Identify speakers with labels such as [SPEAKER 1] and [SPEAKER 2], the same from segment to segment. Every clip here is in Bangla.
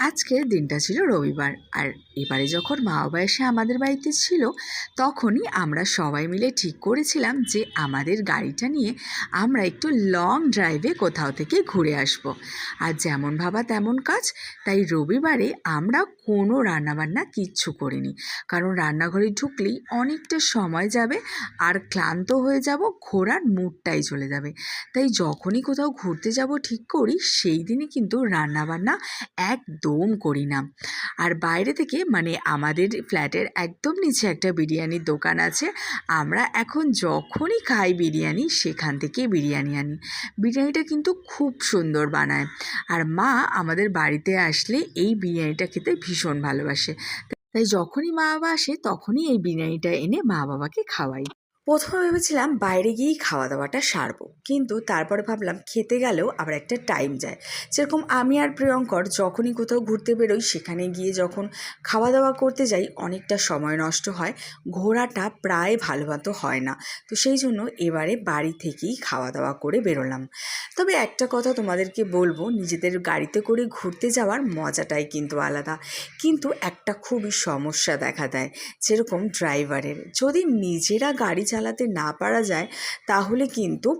[SPEAKER 1] আজকের দিনটা ছিল রবিবার। আর এবারে যখন মা বাবা এসে আমাদের বাড়িতে ছিল, তখনই আমরা সবাই মিলে ঠিক করেছিলাম যে আমাদের গাড়িটা নিয়ে আমরা একটু লং ড্রাইভে কোথাও থেকে ঘুরে আসব। আর যেমন ভাবা তেমন কাজ। তাই রবিবারে আমরা কোনো রান্নাবান্না কিচ্ছু করিনি, কারণ রান্নাঘরে ঢুকলেই অনেকটা সময় যাবে আর ক্লান্ত হয়ে যাব, ঘোরার মুডটাই চলে যাবে। তাই যখনই কোথাও ঘুরতে যাব ঠিক করি, সেই দিনই কিন্তু রান্নাবান্না একদম করি না। আর বাইরে থেকে মানে আমাদের ফ্ল্যাটের একদম নিচে একটা বিরিয়ানির দোকান আছে। আমরা এখন যখনই খাই বিরিয়ানি, সেখান থেকে বিরিয়ানি আনি। বিরিয়ানিটা কিন্তু খুব সুন্দর বানায়। আর মা আমাদের বাড়িতে আসলে এই বিরিয়ানিটা খেতে ভীষণ ভালোবাসে। তাই যখনই মা বাবা আসে তখনই এই বিরিয়ানিটা এনে মা বাবাকে খাওয়াই। প্রথমে ভেবেছিলাম বাইরে গিয়েই খাওয়া দাওয়াটা সারবো, কিন্তু তারপরে ভাবলাম খেতে গেলেও আবার একটা টাইম যায়। যেরকম আমি আর প্রিয়ঙ্কর যখনই কোথাও ঘুরতে বেরোই, সেখানে গিয়ে যখন খাওয়া দাওয়া করতে যাই অনেকটা সময় নষ্ট হয়, ঘোরাটা প্রায় ভালো মতো হয় না। তো সেই জন্য এবারে বাড়ি থেকেই খাওয়া দাওয়া করে বেরোলাম। তবে একটা কথা তোমাদেরকে বলবো, নিজেদের গাড়িতে করে ঘুরতে যাওয়ার মজাটাই কিন্তু আলাদা। কিন্তু একটা খুবই সমস্যা দেখা দেয়, যেরকম ড্রাইভারের। যদি নিজেরা গাড়ি চালাতে না পারা যায়, তাহলে কিন্তু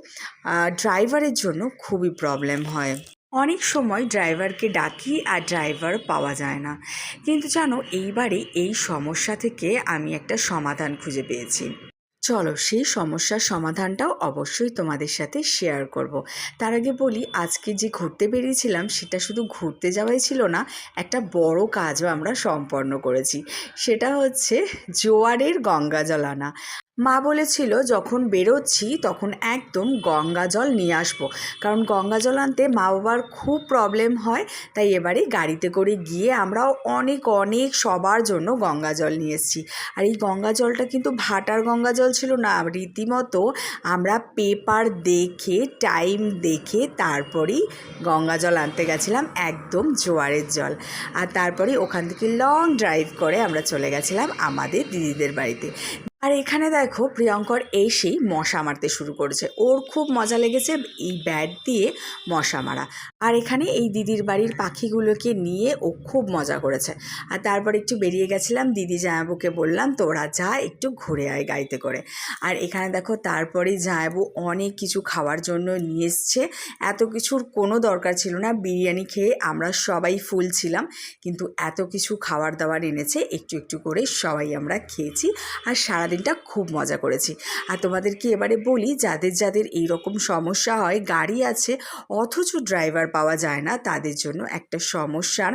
[SPEAKER 1] ড্রাইভারের জন্য খুবই প্রবলেম হয়। অনেক সময় ড্রাইভারকে ডাকি আর ড্রাইভার পাওয়া যায় না। কিন্তু জানো, এইবারে এই সমস্যা থেকে আমি একটা সমাধান খুঁজে পেয়েছি। চলো সেই সমস্যার সমাধানটাও অবশ্যই তোমাদের সাথে শেয়ার করব। তার আগে বলি, আজকে যে ঘুরতে বেরিয়েছিলাম সেটা শুধু ঘুরতে যাওয়াই ছিল না, একটা বড় কাজও আমরা সম্পন্ন করেছি। সেটা হচ্ছে জোয়ারের গঙ্গা জল আনা। মা বলেছিল যখন বেরোচ্ছি তখন একদম গঙ্গা জল নিয়ে আসবো, কারণ গঙ্গা জল আনতে মা বাবার খুব প্রবলেম হয়। তাই এবারে গাড়িতে করে গিয়ে আমরাও অনেক অনেক সবার জন্য গঙ্গা জল নিয়ে এসেছি। আর এই গঙ্গা জলটা কিন্তু ভাটার গঙ্গা জল ছিল না, রীতিমতো আমরা পেপার দেখে টাইম দেখে তারপরেই গঙ্গা জল আনতে গেছিলাম, একদম জোয়ারের জল। আর তারপরে ওখান থেকে লং ড্রাইভ করে আমরা চলে গেছিলাম আমাদের দিদিদের বাড়িতে। আর এখানে দেখো, প্রিয়ঙ্কর এসেই মশা মারতে শুরু করেছে। ওর খুব মজা লেগেছে এই ব্যাট দিয়ে মশা মারা। আর এখানে এই দিদির বাড়ির পাখিগুলোকে নিয়ে ও খুব মজা করেছে। আর তারপর একটু বেরিয়ে গেছিলাম, দিদি জামাইবাবুকে বললাম তোরা যা একটু ঘুরে আয় গাড়িতে করে। আর এখানে দেখো, তারপরে জামাইবাবু অনেক কিছু খাওয়ার জন্য নিয়ে এসছে। এত কিছুর কোনো দরকার ছিল না, বিরিয়ানি খেয়ে আমরা সবাই ফুল ছিলাম, কিন্তু এত কিছু খাবার দাবার এনেছে, একটু একটু করে সবাই আমরা খেয়েছি। আর সারাদিনটা খুব মজা করেছি। আর তোমাদেরকে এবারে বলি, যাদের যাদের এই রকম সমস্যা হয়, গাড়ি আছে অথচ ড্রাইভার পাওয়া যায় না, তাদের জন্য একটা সমস্যার